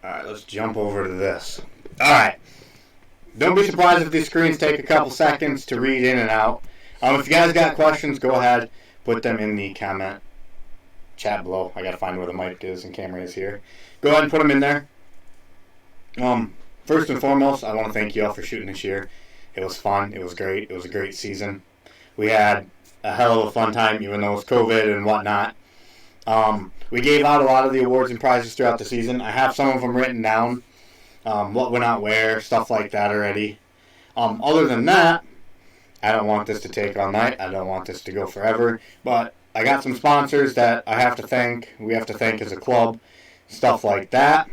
Alright, let's jump over to this. Alright. Don't be surprised if these screens take a couple seconds to read in and out. If you guys got questions, go ahead. Put them in the comment chat below. I gotta find where the mic is and camera is here. Go ahead and put them in there. First and foremost, I want to thank you all for shooting this year. It was fun. It was great. It was a great season. We had a hell of a fun time, even though it was COVID and whatnot. We gave out a lot of the awards and prizes throughout the season. I have some of them written down. What went out where, stuff like that already. Other than that, I don't want this to take all night. I don't want this to go forever. But I got some sponsors that I have to thank. We have to thank as a club. Stuff like that.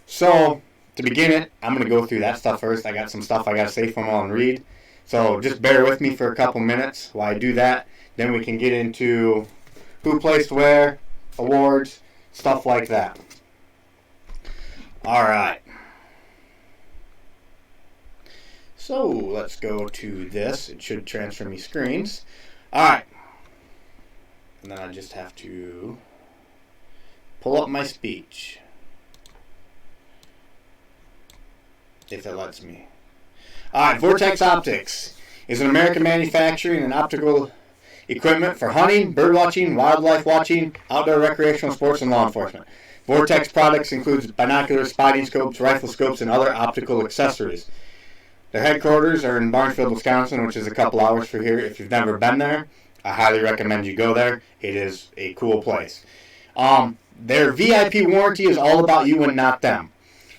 So, to begin it, I'm going to go through that stuff first. I got some stuff I got to say from all and read. So, just bear with me for a couple minutes while I do that. Then we can get into who placed where, awards, stuff like that. Alright. So, let's go to this. It should transfer me screens. Alright. And then I just have to pull up my speech. If it lets me. Alright, Vortex Optics is an American manufacturing and optical equipment for hunting, bird watching, wildlife watching, outdoor recreational sports, and law enforcement. Vortex products includes binoculars, spotting scopes, rifle scopes, and other optical accessories. Their headquarters are in Barnesfield, Wisconsin, which is a couple hours from here. If you've never been there, I highly recommend you go there. It is a cool place. Their VIP warranty is all about you and not them.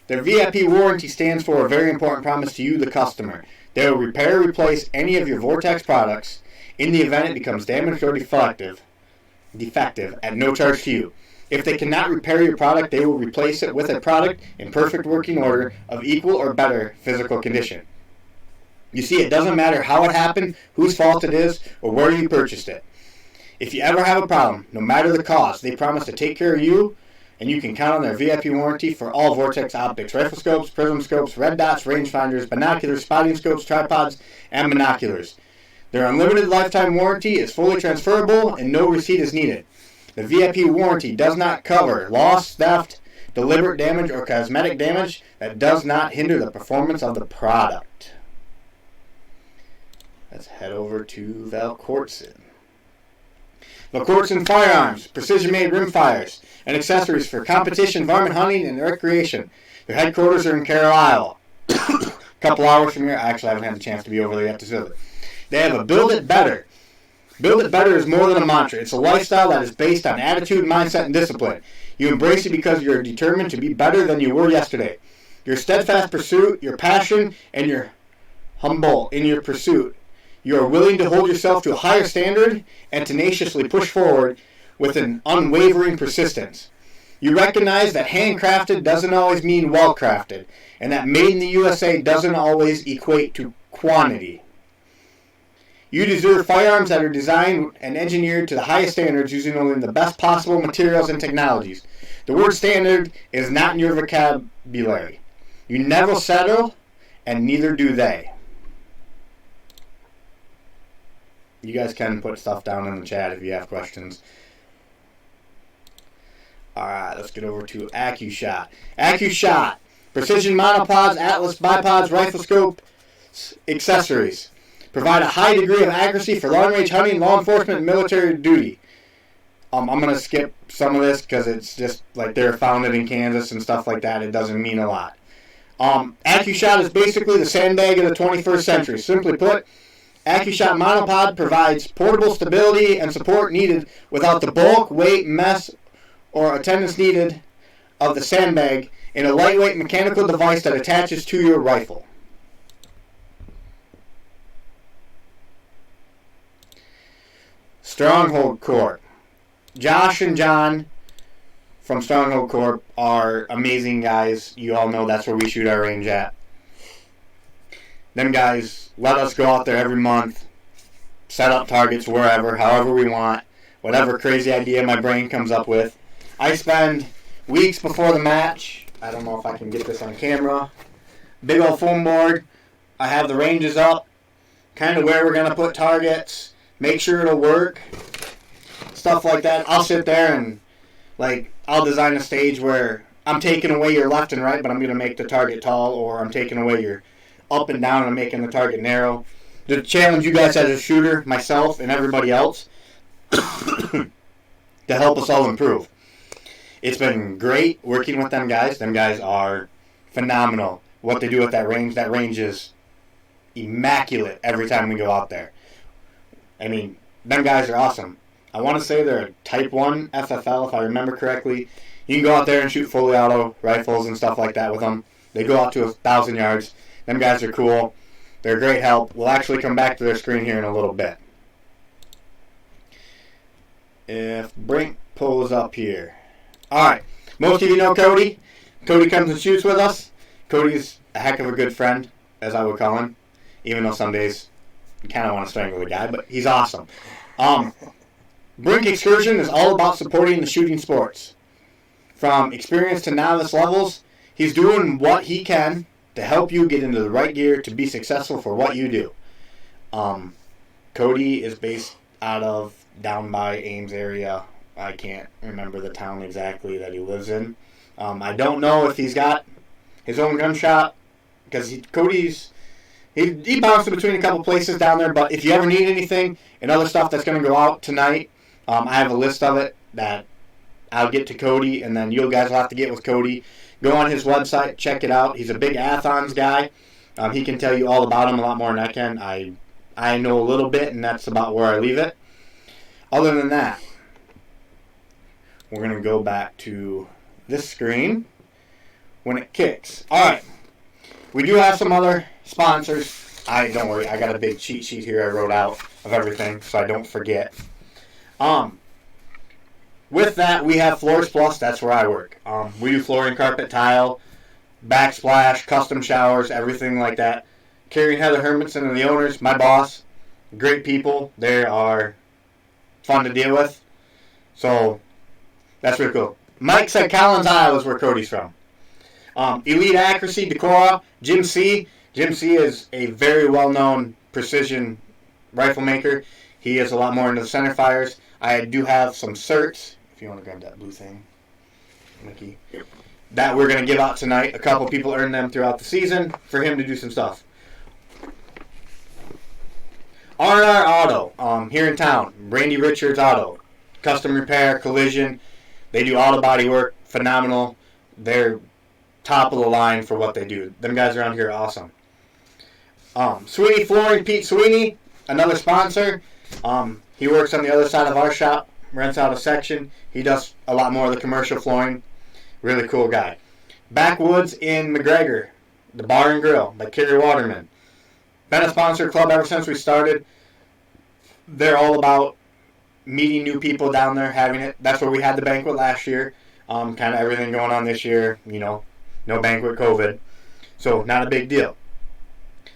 Their VIP warranty stands for a very important promise to you, the customer. They will repair or replace any of your Vortex products in the event it becomes damaged or defective at no charge to you. If they cannot repair your product, they will replace it with a product in perfect working order of equal or better physical condition. You see, it doesn't matter how it happened, whose fault it is, or where you purchased it. If you ever have a problem, no matter the cost, they promise to take care of you, and you can count on their VIP warranty for all Vortex Optics, rifle scopes, prism scopes, red dots, rangefinders, binoculars, spotting scopes, tripods, and binoculars. Their unlimited lifetime warranty is fully transferable and no receipt is needed. The VIP warranty does not cover loss, theft, deliberate damage, or cosmetic damage that does not hinder the performance of the product. Let's head over to VOLQUARTSEN. VOLQUARTSEN Firearms, precision-made rimfires, and accessories for competition, varmint hunting, and recreation. Their headquarters are in Carroll, Iowa. A couple hours from here. I actually haven't had the chance to be over there yet to visit. They have a Build It Better. Build It Better is more than a mantra. It's a lifestyle that is based on attitude, mindset, and discipline. You embrace it because you're determined to be better than you were yesterday. Your steadfast pursuit, your passion, and your humble in your pursuit. You are willing to hold yourself to a higher standard and tenaciously push forward with an unwavering persistence. You recognize that handcrafted doesn't always mean well-crafted, and that made in the USA doesn't always equate to quantity. You deserve firearms that are designed and engineered to the highest standards using only the best possible materials and technologies. The word standard is not in your vocabulary. You never settle, and neither do they. You guys can put stuff down in the chat if you have questions. Alright, let's get over to ACCU-SHOT. ACCU-SHOT. Precision monopods, Atlas bipods, rifle scope, accessories. Provide a high degree of accuracy for long-range hunting, law enforcement, and military duty. I'm going to skip some of this because it's just like they're founded in Kansas and stuff like that. It doesn't mean a lot. ACCU-SHOT is basically the sandbag of the 21st century. Simply put, ACCU-SHOT monopod provides portable stability and support needed without the bulk, weight, mess, or attendance needed of the sandbag in a lightweight mechanical device that attaches to your rifle. Stronghold Corp. Josh and John from Stronghold Corp are amazing guys. You all know that's where we shoot our range at. Them guys let us go out there every month, set up targets wherever, however we want, whatever crazy idea my brain comes up with. I spend weeks before the match. I don't know if I can get this on camera. Big old foam board. I have the ranges up, kind of where we're going to put targets, make sure it'll work, stuff like that. I'll sit there and, I'll design a stage where I'm taking away your left and right, but I'm going to make the target tall, or I'm taking away your up and down and I'm making the target narrow. To challenge you guys as a shooter, myself and everybody else, to help us all improve. It's been great working with them guys. Them guys are phenomenal. What they do at that range is immaculate every time we go out there. I mean, them guys are awesome. I want to say they're a Type 1 FFL, if I remember correctly. You can go out there and shoot fully auto rifles and stuff like that with them. They go out to 1,000 yards. Them guys are cool. They're a great help. We'll actually come back to their screen here in a little bit. If Brink pulls up here. Alright, most of you know Cody. Cody comes and shoots with us. Cody's a heck of a good friend, as I would call him. Even though some days you kind of want to strangle the guy, but he's awesome. BRINK Excursion is all about supporting the shooting sports. From experienced to novice levels, he's doing what he can to help you get into the right gear to be successful for what you do. Cody is based out of down by Ames area. I can't remember the town exactly that he lives in. I don't know if he's got his own gun shop, because he bounces between a couple places down there, but if you ever need anything and other stuff that's going to go out tonight, I have a list of it that I'll get to Cody, and then you guys will have to get with Cody. Go on his website, check it out. He's a big Athons guy. He can tell you all about him a lot more than I can. I know a little bit, and that's about where I leave it. Other than that, we're going to go back to this screen when it kicks. All right. We do have some other sponsors. Don't worry, I got a big cheat sheet here I wrote out of everything so I don't forget. With that, we have Floors Plus. That's where I work. We do flooring, carpet, tile, backsplash, custom showers, everything like that. Carrie and Heather Hermanson are the owners, my boss. Great people. They are fun to deal with. So, that's really cool. Mike said Collins, Iowa is where Cody's from. Elite Accuracy, Decorah, Jim C. Jim C is a very well-known precision rifle maker. He is a lot more into the center fires. I do have some certs, if you want to grab that blue thing, Mickey, that we're going to give out tonight. A couple people earned them throughout the season for him to do some stuff. R&R Auto, here in town, Randy Richards Auto, custom repair, collision. They do auto body work, phenomenal. They're top of the line for what they do. Them guys around here are awesome. Sweeney Flooring, Pete Sweeney, another sponsor. He works on the other side of our shop, rents out a section. He does a lot more of the commercial flooring. Really cool guy. Backwoods in McGregor, the Bar and Grill by Kerry Waterman. Been a sponsor club ever since we started. They're all about meeting new people down there, having it. That's where we had the banquet last year. Kind of everything going on this year, no banquet, COVID. So, not a big deal.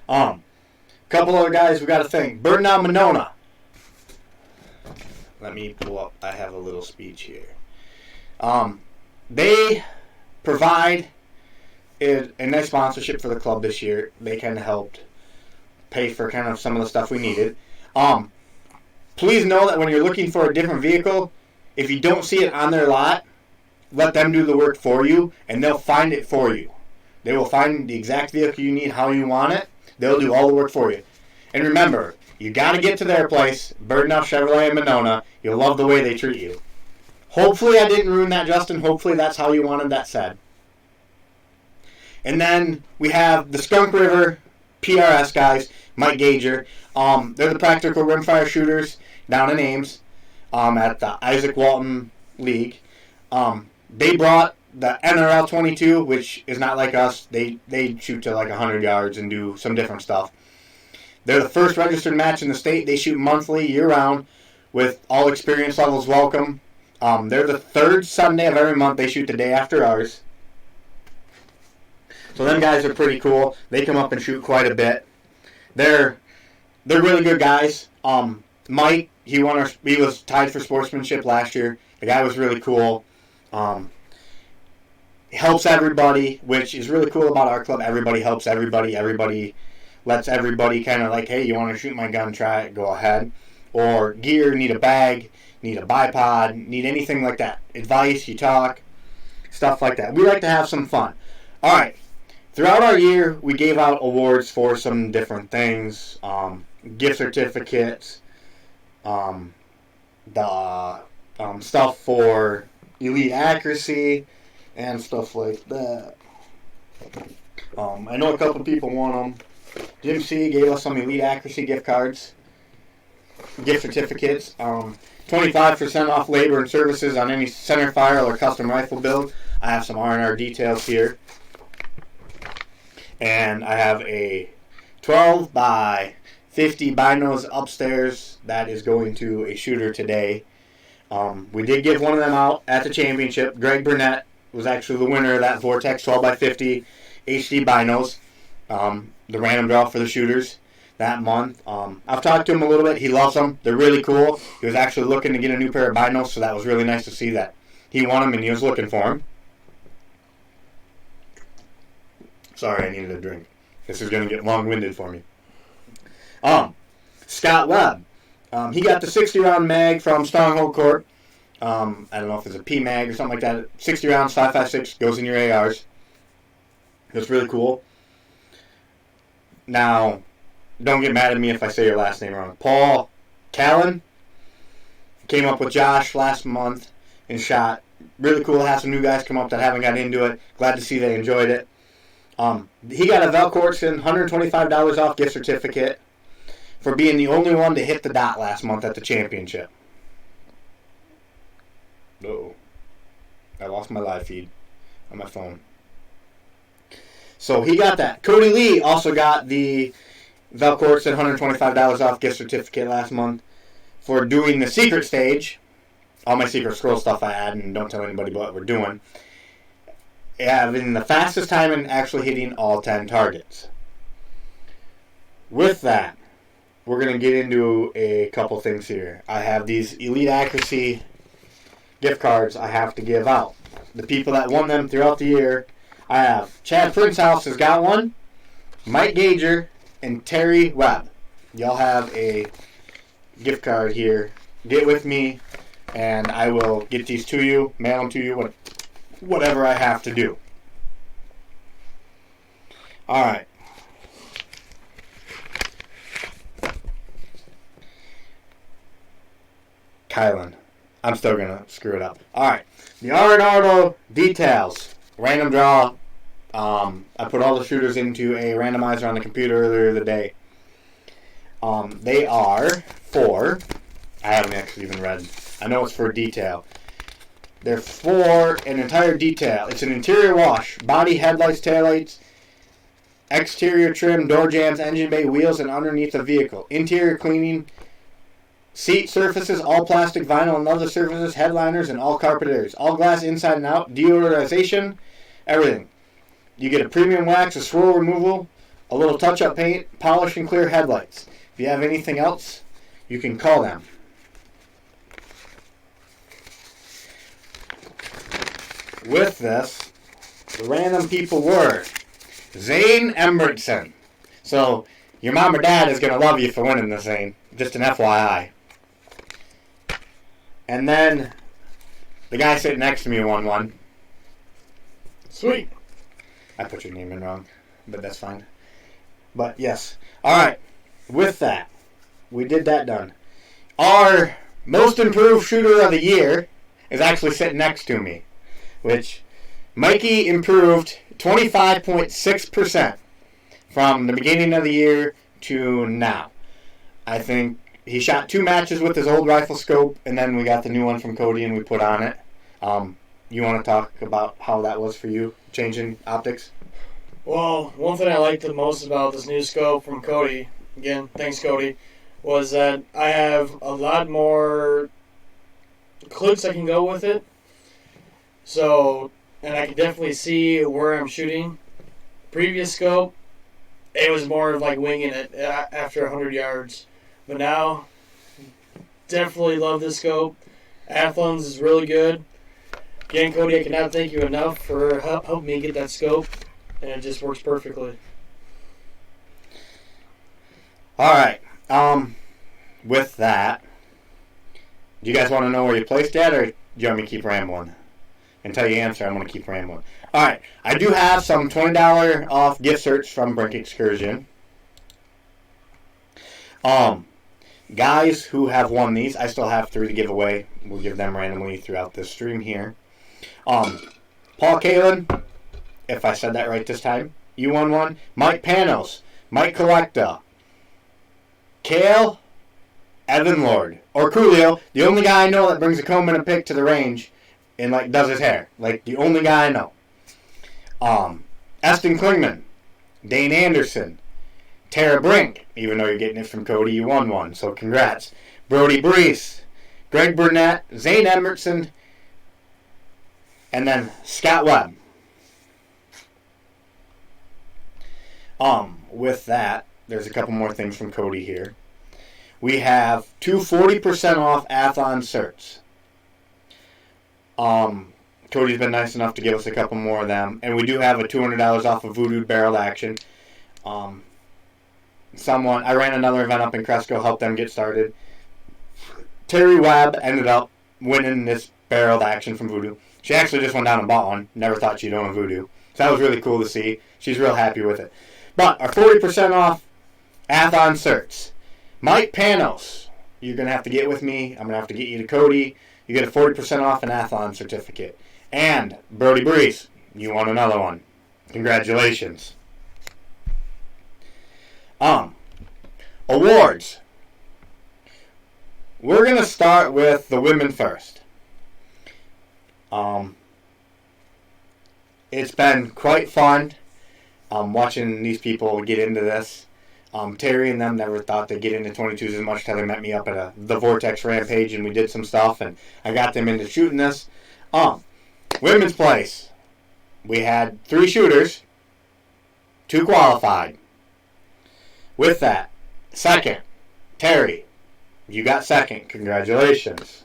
Couple other guys we got to thank. Burden on Monona. Let me pull up. I have a little speech here. They provide a nice sponsorship for the club this year. They kind of helped pay for kind of some of the stuff we needed. Please know that when you're looking for a different vehicle, if you don't see it on their lot, let them do the work for you, and they'll find it for you. They will find the exact vehicle you need, how you want it. They'll do all the work for you. And remember, you got to get to their place, Birdenough Chevrolet in Monona. You'll love the way they treat you. Hopefully I didn't ruin that, Justin. Hopefully that's how you wanted that said. And then we have the Skunk River PRS guys, Mike Gager. They're the practical rimfire shooters down in Ames at the Isaac Walton League. They brought the NRL 22, which is not like us. They shoot to like 100 yards and do some different stuff. They're the first registered match in the state. They shoot monthly, year-round, with all experience levels welcome. They're the third Sunday of every month. They shoot the day after ours. So them guys are pretty cool. They come up and shoot quite a bit. They're really good guys. Mike, he was tied for sportsmanship last year. The guy was really cool. Helps everybody, which is really cool about our club. Everybody helps everybody. Everybody lets everybody kind of like, hey, you want to shoot my gun, try it, go ahead. Or gear, need a bag, need a bipod, need anything like that. Advice, you talk. stuff like that. We like to have some fun. All right. Throughout our year, we gave out awards for some different things, gift certificates, the stuff for elite accuracy, and stuff like that. I know a couple people want them. Jim C gave us some elite accuracy gift cards, gift certificates, 25% off labor and services on any center fire or custom rifle build. I have some R&R details here. And I have a 12 by 50 binos upstairs that is going to a shooter today. We did give one of them out at the championship. Greg Burnett was actually the winner of that Vortex 12 by 50 HD binos, the random draw for the shooters that month. I've talked to him a little bit. He loves them. They're really cool. He was actually looking to get a new pair of binos, so that was really nice to see that he won them and he was looking for them. Sorry, I needed a drink. This is going to get long-winded for me. Scott Webb. He got the 60-round mag from Stronghold Corp. I don't know if it's a P mag or something like that. 60 rounds, 5.56, goes in your ARs. It's really cool. Now, don't get mad at me if I say your last name wrong. Paul Callan came up with Josh last month and shot. Really cool to have some new guys come up that haven't got into it. Glad to see they enjoyed it. He got a VOLQUARTSEN $125 off gift certificate for being the only one to hit the dot last month at the championship. Uh-oh. I lost my live feed on my phone. So he got that. Cody Lee also got the VOLQUARTSEN $125 off gift certificate last month for doing the secret stage. All my secret scroll stuff I add and don't tell anybody what we're doing. Having the fastest time in actually hitting all 10 targets. With that, we're going to get into a couple things here. I have these elite accuracy gift cards I have to give out. The people that won them throughout the year, I have Chad Princehouse has got one, Mike Gager, and Terry Webb. Y'all have a gift card here. Get with me, and I will get these to you, mail them to you, whatever I have to do. Alright. Kylan. I'm still going to screw it up. Alright. The R&R details. Random draw. I put all the shooters into a randomizer on the computer earlier today. They are for... I haven't actually even read. I know it's for detail. They're for an entire detail. It's an interior wash, body, headlights, taillights, exterior trim, door jambs, engine bay, wheels, and underneath the vehicle. Interior cleaning, seat surfaces, all plastic, vinyl, and leather surfaces, headliners, and all carpet areas. All glass inside and out, deodorization, everything. You get a premium wax, a swirl removal, a little touch-up paint, polish and clear headlights. If you have anything else, you can call them. With this, the random people were Zane Embertson. So, your mom or dad is going to love you for winning this, Zane. Just an FYI. And then, the guy sitting next to me won one. Sweet. I put your name in wrong, but that's fine. But, yes. Alright, with that, we did that done. Our most improved shooter of the year is actually sitting next to me. Which Mikey improved 25.6% from the beginning of the year to now. I think he shot 2 matches with his old rifle scope, and then we got the new one from Cody and we put on it. You want to talk about how that was for you, changing optics? Well, one thing I liked the most about this new scope from Cody, again, thanks Cody, was that I have a lot more clips I can go with it. So, and I can definitely see where I'm shooting. Previous scope, it was more of like winging it after 100 yards. But now, definitely love this scope. Athlons is really good. Again, Cody, I cannot thank you enough for helping me get that scope. And it just works perfectly. Alright. With that, do you guys want to know where you placed that, or do you want me to keep rambling? until you answer, I'm going to keep rambling. Alright, I do have some $20 off gift certs from BRINK Excursion. Guys who have won these, I still have 3 to give away. We'll give them randomly throughout this stream here. Paul Kalin, if I said that right this time, you won one. Mike Panos, Mike Collecta, Kale, Evan Lord, or Coolio, the only guy I know that brings a comb and a pick to the range and like does his hair. Like the only guy I know. Eston Klingman, Dane Anderson, Tara Brink, even though you're getting it from Cody, you won one, so congrats. Brody Brees, Greg Burnett, Zane Emerson, and then Scott Webb. With that, there's a couple more things from Cody here. We have 2 40% off Athlon certs. Cody's been nice enough to give us a couple more of them. And we do have a $200 off of Voodoo Barreled Action. I ran another event up in Cresco, helped them get started. Terry Webb ended up winning this barreled action from Voodoo. She actually just went down and bought one. Never thought she'd own a Voodoo. So that was really cool to see. She's real happy with it. But our 40% off Athlon certs. Mike Panos, you're going to have to get with me. I'm going to have to get you to Cody. You get a 40% off an Athlon certificate. And Brody Brees, you won another one. Congratulations. Awards. We're going to start with the women first. It's been quite fun watching these people get into this. Terry and them never thought they'd get into 22s as much until they met me up at the Vortex Rampage and we did some stuff and I got them into shooting this. Women's place. We had 3 shooters, 2 qualified. With that, second, Terry, you got second. Congratulations.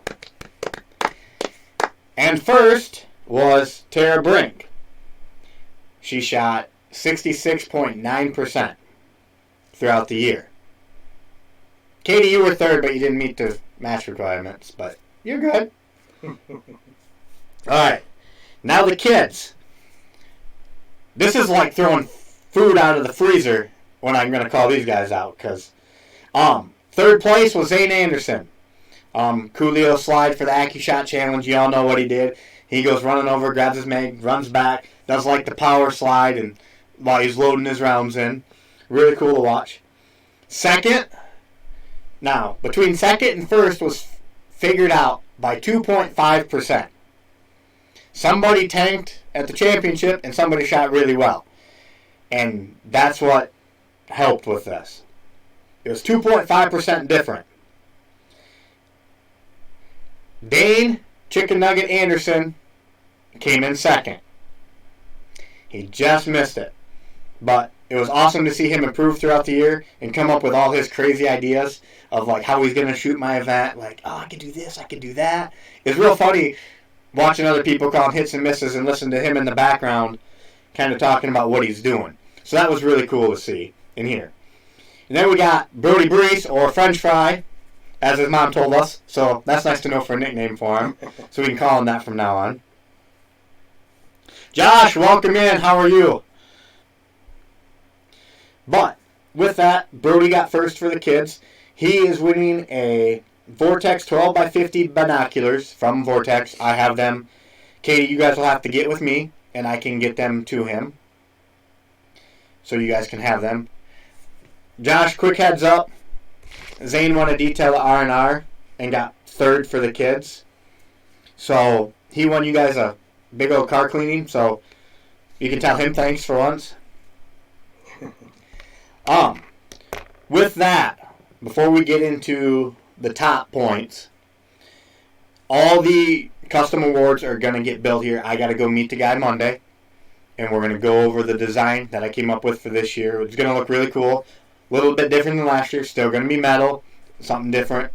And first was Tara Brink. She shot 66.9% throughout the year. Katie, you were third, but you didn't meet the match requirements, but you're good. Alright, now the kids. This is like throwing food out of the freezer when I'm going to call these guys out, because third place was Zane Anderson. Coolio slide for the ACCU-SHOT challenge. You all know what he did. He goes running over, grabs his mag, runs back, does like the power slide and while he's loading his rounds in. Really cool to watch. Second, now, between second and first was figured out by 2.5%. Somebody tanked at the championship and somebody shot really well. And that's what helped with this. It was 2.5% different. Dane Chicken Nugget Anderson came in second. He just missed it. But it was awesome to see him improve throughout the year and come up with all his crazy ideas of like how he's going to shoot my event. Like, oh, I could do this, I could do that. It's real funny watching other people call hits and misses and listen to him in the background kind of talking about what he's doing. So that was really cool to see and hear. And then we got Brody Brees, or French Fry, as his mom told us. So that's nice to know for a nickname for him. So we can call him that from now on. Josh, welcome in. How are you? But with that, Brody got first for the kids. He is winning a Vortex 12x50 binoculars from Vortex. I have them. Katie, you guys will have to get with me, and I can get them to him. So you guys can have them. Josh, quick heads up. Zane won a detail at R&R and got third for the kids. So he won you guys a big old car cleaning, so you can tell him thanks for once. With that, before we get into the top points, all the custom awards are going to get built here. I got to go meet the guy Monday, and we're going to go over the design that I came up with for this year. It's going to look really cool. A little bit different than last year. Still going to be metal. Something different.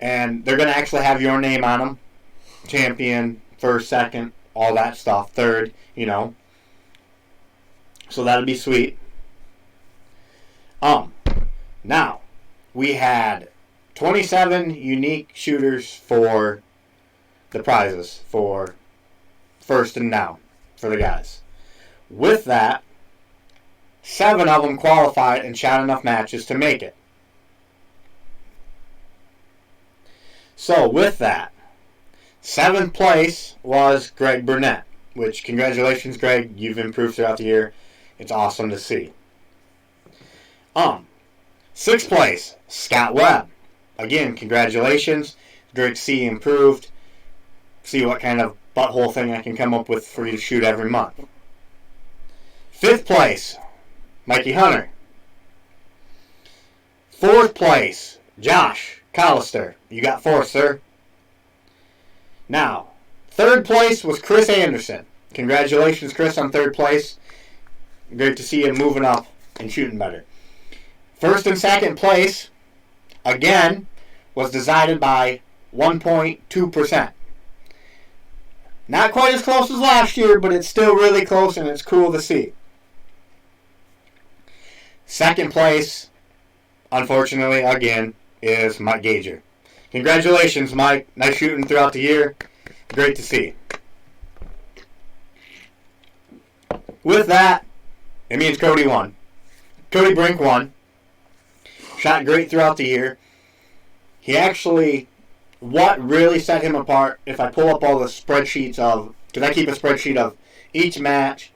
And they're going to actually have your name on them. Champion, first, second, all that stuff. Third, you know. So that'll be sweet. Now, we had 27 unique shooters for the prizes for first and down for the guys. With that, 7 of them qualified and shot enough matches to make it. So with that, 7th place was Greg Burnett, which congratulations, Greg. You've improved throughout the year. It's awesome to see. 6th place, Scott Webb. Again, congratulations. Great to see you improved. See what kind of butthole thing I can come up with for you to shoot every month. 5th place, Mikey Hunter. 4th place, Josh Collister. You got 4th, sir. Now, 3rd place was Chris Anderson. Congratulations, Chris, on 3rd place. Great to see you moving up and shooting better. 1st and 2nd place, again, was decided by 1.2%. Not quite as close as last year, but it's still really close, and it's cool to see. 2nd place, unfortunately, again, is Mike Gager. Congratulations, Mike. Nice shooting throughout the year. Great to see. With that, it means Cody won. Cody Brink won. Shot great throughout the year. He actually, what really set him apart, if I pull up all the spreadsheets of, because I keep a spreadsheet of each match,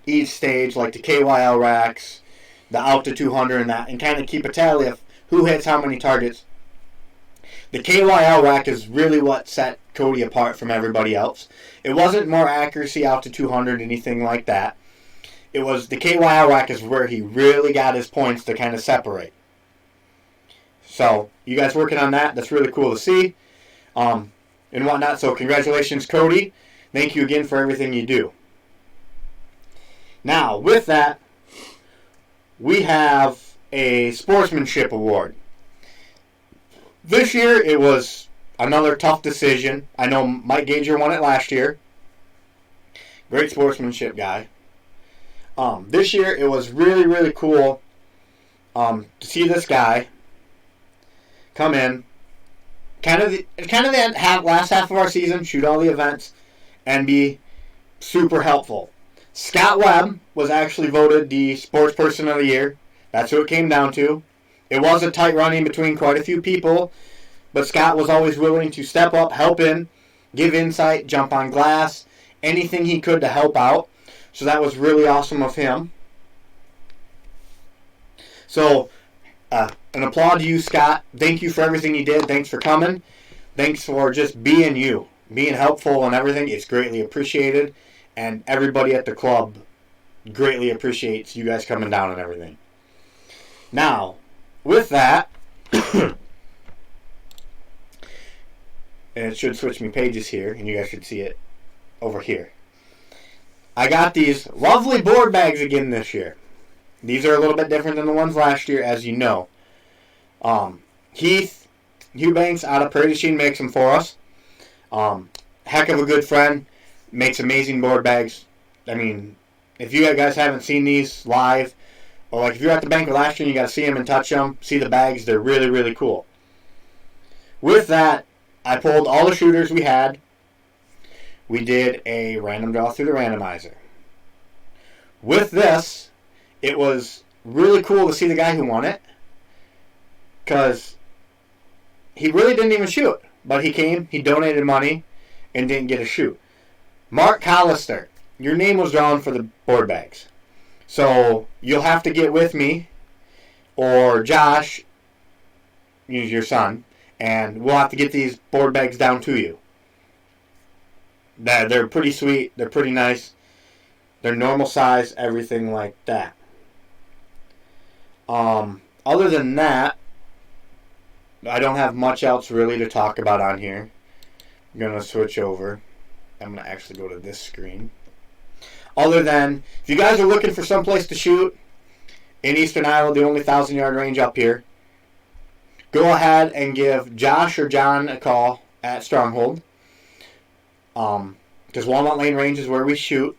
each stage, like the KYL racks, the out to 200 and that, and kind of keep a tally of who hits how many targets. The KYL rack is really what set Cody apart from everybody else. It wasn't more accuracy out to 200, anything like that. It was the KYL rack is where he really got his points to kind of separate. So, you guys working on that. That's really cool to see. And whatnot. So, congratulations, Cody. Thank you again for everything you do. Now, with that, we have a sportsmanship award. This year, it was another tough decision. I know Mike Gager won it last year. Great sportsmanship guy. This year, it was really, really cool to see this guy come in, kind of the last half of our season, shoot all the events, and be super helpful. Scott Webb was actually voted the Sports Person of the Year. That's who it came down to. It was a tight running between quite a few people, but Scott was always willing to step up, help in, give insight, jump on glass, anything he could to help out. So that was really awesome of him. So, an applaud to you, Scott. Thank you for everything you did. Thanks for coming. Thanks for just being you, being helpful and everything. It's greatly appreciated. And everybody at the club greatly appreciates you guys coming down and everything. Now, with that, and it should switch me pages here, and you guys should see it over here. I got these lovely board bags again this year. These are a little bit different than the ones last year, as you know. Heath Eubanks out of Prairie du Chien makes them for us. Heck of a good friend. Makes amazing board bags. I mean, if you guys haven't seen these live, or like if you're at the banquet last year and you got to see them and touch them, see the bags, they're really, really cool. With that, I pulled all the shooters we had. We did a random draw through the randomizer. With this, it was really cool to see the guy who won it, because he really didn't even shoot, but he came, he donated money, and didn't get a shoot. Mark Collister, your name was drawn for the board bags. So you'll have to get with me, or Josh, your son, and we'll have to get these board bags down to you. They're pretty sweet, they're pretty nice, they're normal size, everything like that. Other than that, I don't have much else really to talk about on here. I'm going to switch over. I'm going to actually go to this screen. Other than, if you guys are looking for someplace to shoot in Eastern Iowa, the only 1,000-yard range up here, go ahead and give Josh or John a call at Stronghold. Because Walnut Lane Range is where we shoot.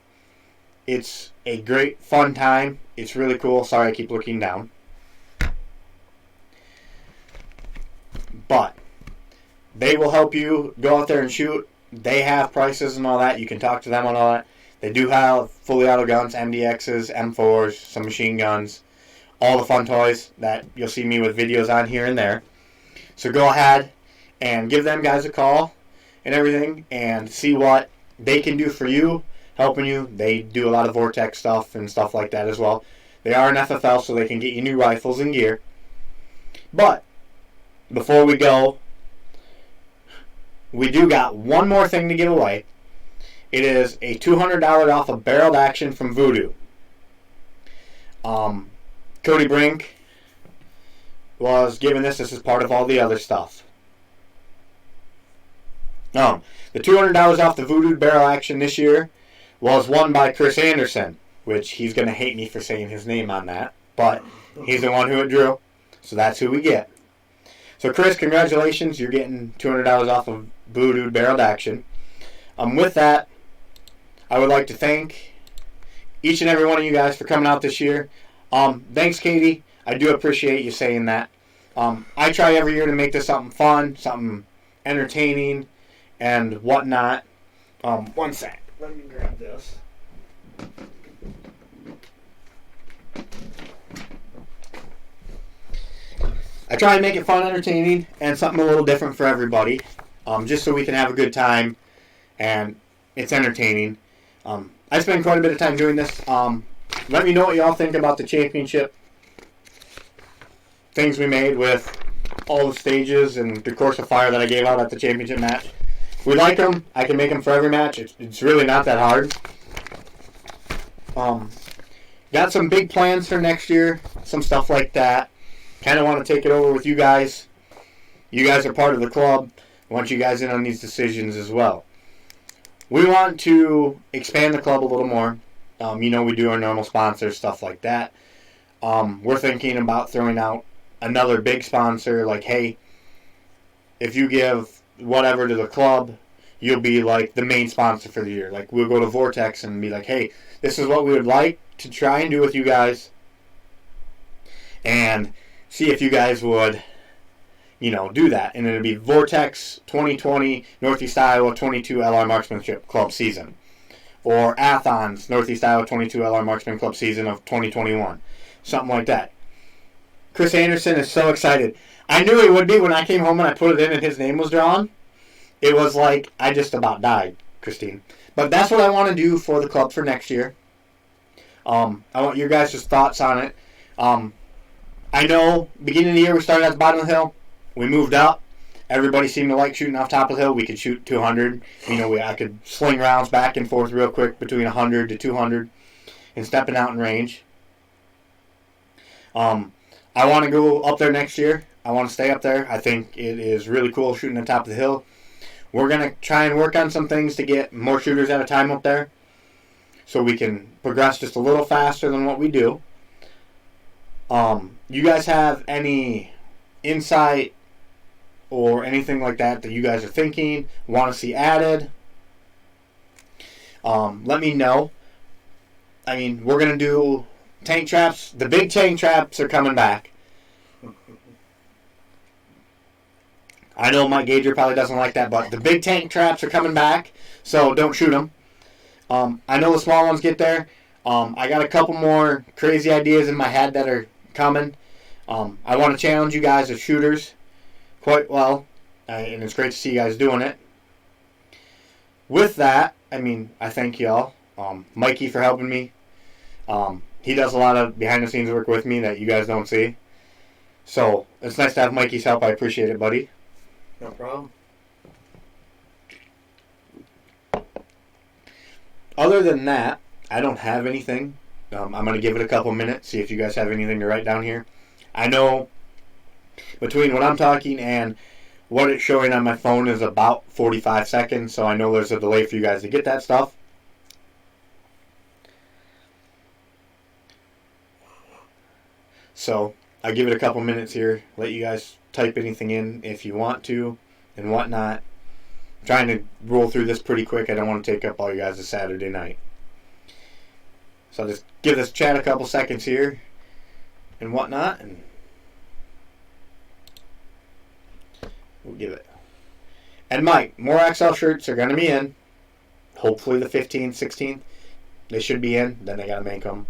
It's a great, fun time. It's really cool. Sorry, I keep looking down. But they will help you go out there and shoot they have prices and all that. You can talk to them on all that. They do have fully auto guns, MDXs, M4s, some machine guns, all the fun toys that you'll see me with videos on here and there. So go ahead and give them guys a call and everything and see what they can do for you, helping you. They do a lot of Vortex stuff and stuff like that as well. They are an FFL, so they can get you new rifles and gear. But before we go, we do got one more thing to give away. It is a $200 off of barreled action from Voodoo. Cody Brink was given this. This is part of all the other stuff. The $200 off the Voodoo barrel action this year was won by Chris Anderson, which he's going to hate me for saying his name on that, but he's the one who it drew, so that's who we get. So Chris, congratulations, you're getting $200 off of Voodoo barreled action. With that, I would like to thank each and every one of you guys for coming out this year. Thanks, Katie. I do appreciate you saying that. I try every year to make this something fun, something entertaining, and whatnot. One sec. Let me grab this. I try and make it fun, entertaining, and something a little different for everybody, just so we can have a good time, and it's entertaining. I spend quite a bit of time doing this. Let me know what y'all think about the championship things we made with all the stages and the course of fire that I gave out at the championship match. We like them. I can make them for every match. It's really not that hard. Got some big plans for next year, some stuff like that. Kind of want to take it over with you guys. You guys are part of the club. I want you guys in on these decisions as well. We want to expand the club a little more. We do our normal sponsors, stuff like that. We're thinking about throwing out another big sponsor, like, hey, if you give whatever to the club, you'll be like the main sponsor for the year. Like, we'll go to Vortex and be like, hey, this is what we would like to try and do with you guys, and see if you guys would, do that. And it'll be Vortex 2020 Northeast Iowa 22 LR Marksmanship Club season, or Athon's Northeast Iowa 22 LR Marksman Club season of 2021, something like that. Chris Anderson is so excited. I knew he would be when I came home and I put it in and his name was drawn. It was like I just about died, Christine. But that's what I want to do for the club for next year. I want your guys' thoughts on it. I know beginning of the year we started at the bottom of the hill. We moved up. Everybody seemed to like shooting off top of the hill. We could shoot 200. I could sling rounds back and forth real quick between 100 to 200 and stepping out in range. I want to go up there next year. I want to stay up there. I think it is really cool shooting on top of the hill. We're going to try and work on some things to get more shooters at a time up there so we can progress just a little faster than what we do. You guys have any insight or anything like that you guys are thinking, want to see added? Let me know. We're going to do tank traps. The big tank traps are coming back. I know Mike Gager probably doesn't like that, but the big tank traps are coming back, so don't shoot them. I know the small ones get there. I got a couple more crazy ideas in my head that are coming. I want to challenge you guys as shooters quite well, and it's great to see you guys doing it. With that, I thank y'all. Mikey for helping me. He does a lot of behind-the-scenes work with me that you guys don't see. So, it's nice to have Mikey's help. I appreciate it, buddy. No problem. Other than that, I don't have anything. I'm going to give it a couple minutes, see if you guys have anything to write down here. I know between what I'm talking and what it's showing on my phone is about 45 seconds, so I know there's a delay for you guys to get that stuff. So, I'll give it a couple minutes here, let you guys type anything in if you want to and whatnot. I'm trying to roll through this pretty quick. I don't want to take up all you guys' Saturday night. So I'll just give this chat a couple seconds here and whatnot, and we'll give it. And Mike, more XL shirts are going to be in. Hopefully the 15th, 16th. They should be in. Then they got to make them.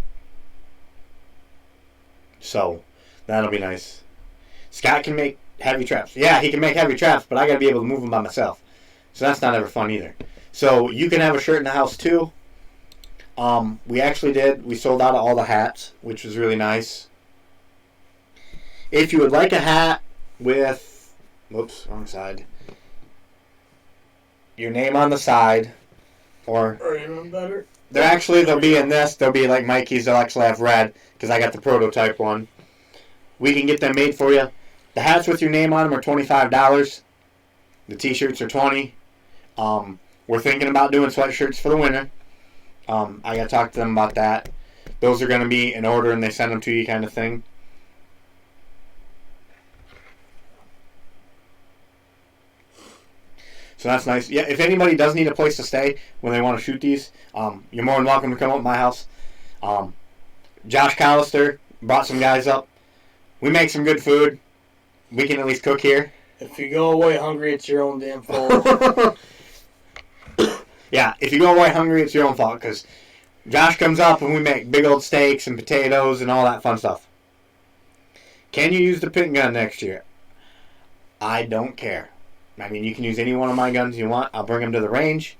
So, that'll be nice. Scott can make heavy traps. Yeah, he can make heavy traps, but I got to be able to move them by myself. So that's not ever fun either. So you can have a shirt in the house too. We actually did. We sold out of all the hats, which was really nice. If you would like a hat with, whoops, wrong side. Your name on the side, or even better. They'll be in this. They'll be like Mikey's. They'll actually have red because I got the prototype one. We can get them made for you. The hats with your name on them are $25. The t-shirts are $20. We're thinking about doing sweatshirts for the winter. I got to talk to them about that. Those are going to be in order and they send them to you kind of thing. So that's nice. Yeah, if anybody does need a place to stay when they want to shoot these, you're more than welcome to come up to my house. Josh Collister brought some guys up. We make some good food. We can at least cook here. If you go away hungry, it's your own damn fault. Yeah, if you go away hungry, it's your own fault, because Josh comes up and we make big old steaks and potatoes and all that fun stuff. Can you use the pink gun next year? I don't care. I mean, you can use any one of my guns you want. I'll bring them to the range.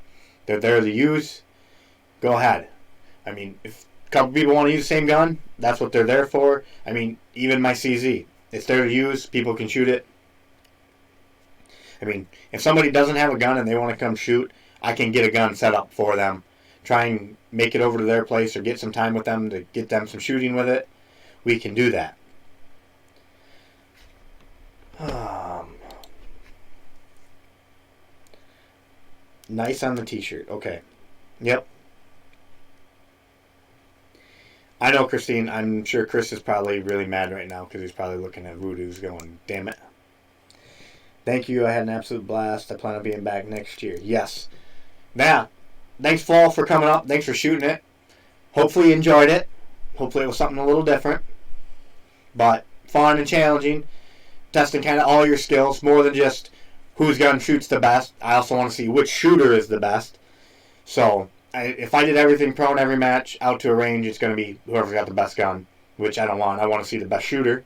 They're there to use. Go ahead. I mean, if a couple people want to use the same gun, that's what they're there for. I mean, even my CZ. It's there to use. People can shoot it. I mean, if somebody doesn't have a gun and they want to come shoot, I can get a gun set up for them. Try and make it over to their place or get some time with them to get them some shooting with it. We can do that. Nice on the t-shirt. Okay. Yep. I know, Christine. I'm sure Chris is probably really mad right now because he's probably looking at Voodoo's going, damn it. Thank you. I had an absolute blast. I plan on being back next year. Yes. Now, thanks, Fall, for coming up. Thanks for shooting it. Hopefully you enjoyed it. Hopefully it was something a little different. But fun and challenging. Testing kind of all your skills. More than just whose gun shoots the best. I also want to see which shooter is the best. So, if I did everything pro in every match, out to a range, it's going to be whoever's got the best gun. Which I don't want. I want to see the best shooter.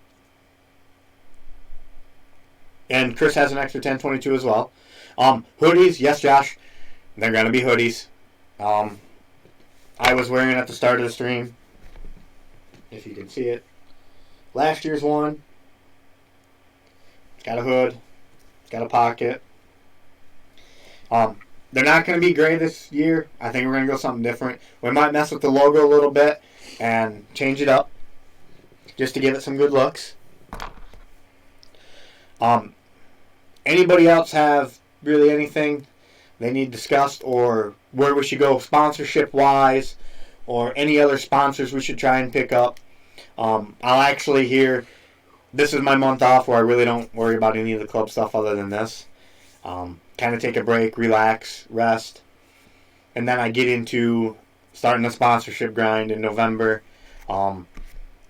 And Chris has an extra 1022 as well. Hoodies, yes, Josh. They're going to be hoodies. I was wearing it at the start of the stream. If you can see it. Last year's one. It's got a hood. It's got a pocket. They're not going to be gray this year. I think we're going to go something different. We might mess with the logo a little bit and change it up just to give it some good looks. Anybody else have really anything they need discussed or where we should go sponsorship-wise or any other sponsors we should try and pick up? I'll actually this is my month off where I really don't worry about any of the club stuff other than this. Kind of take a break, relax, rest. And then I get into starting the sponsorship grind in November. I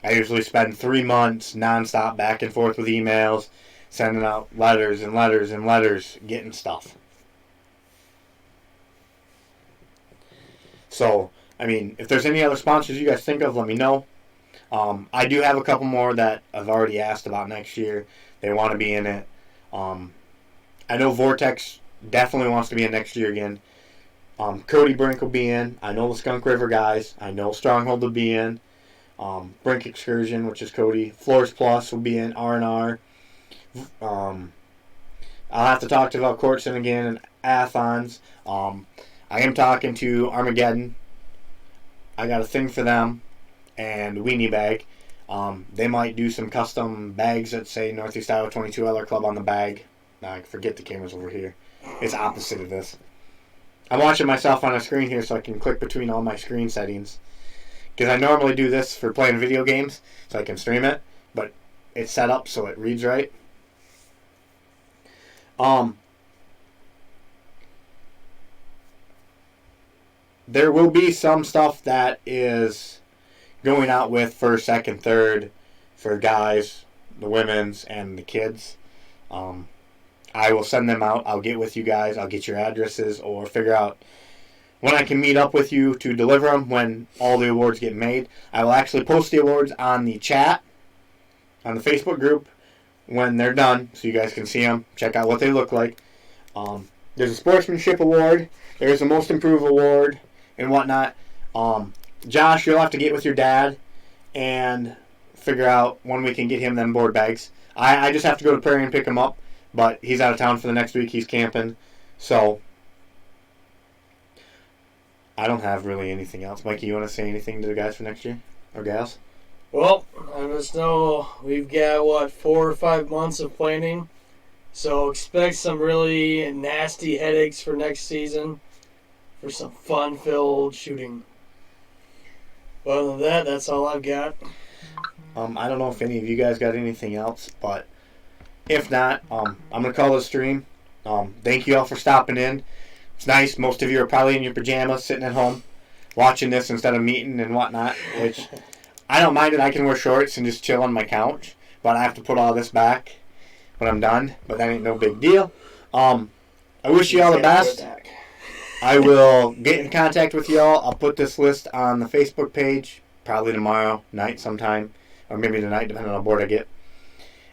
usually spend 3 months nonstop back and forth with emails, sending out letters and letters and letters, getting stuff. So, I mean, if there's any other sponsors you guys think of, let me know. I do have a couple more that I've already asked about next year. They want to be in it. I know Vortex definitely wants to be in next year again. Cody BRINK will be in. I know the Skunk River guys. I know Stronghold will be in. BRINK Excursion, which is Cody. Floors Plus will be in. R&R. I'll have to talk to VOLQUARTSEN again and Athons. I am talking to Armageddon. I got a thing for them. And Weenie Bag. They might do some custom bags that say Northeast Iowa 22 LR Club on the bag. I forget the camera's over here. It's opposite of this. I'm watching myself on a screen here so I can click between all my screen settings. Because I normally do this for playing video games so I can stream it. But it's set up so it reads right. There will be some stuff that is going out with first, second, third for guys, the women's, and the kids. I will send them out. I'll get with you guys. I'll get your addresses or figure out when I can meet up with you to deliver them when all the awards get made. I will actually post the awards on the chat, on the Facebook group, when they're done, so you guys can see them, check out what they look like. There's a sportsmanship award, there's a most improved award, and whatnot. Josh, you'll have to get with your dad and figure out when we can get him them board bags. I just have to go to Prairie and pick him up, but he's out of town for the next week. He's camping, so I don't have really anything else. Mikey, you want to say anything to the guys for next year? Or gals? Well, I just know we've got, 4 or 5 months of planning. So expect some really nasty headaches for next season for some fun-filled shooting. But other than that, that's all I've got. I don't know if any of you guys got anything else, but if not, I'm going to call it a stream. Thank you all for stopping in. It's nice. Most of you are probably in your pajamas sitting at home watching this instead of meeting and whatnot, which I don't mind it. I can wear shorts and just chill on my couch, but I have to put all this back when I'm done, but that ain't no big deal. I wish you all the best. I will get in contact with y'all. I'll put this list on the Facebook page probably tomorrow night sometime, or maybe tonight, depending on how bored I get.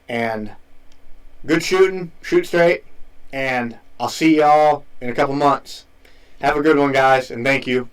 And good shooting, shoot straight, and I'll see y'all in a couple months. Have a good one, guys, and thank you.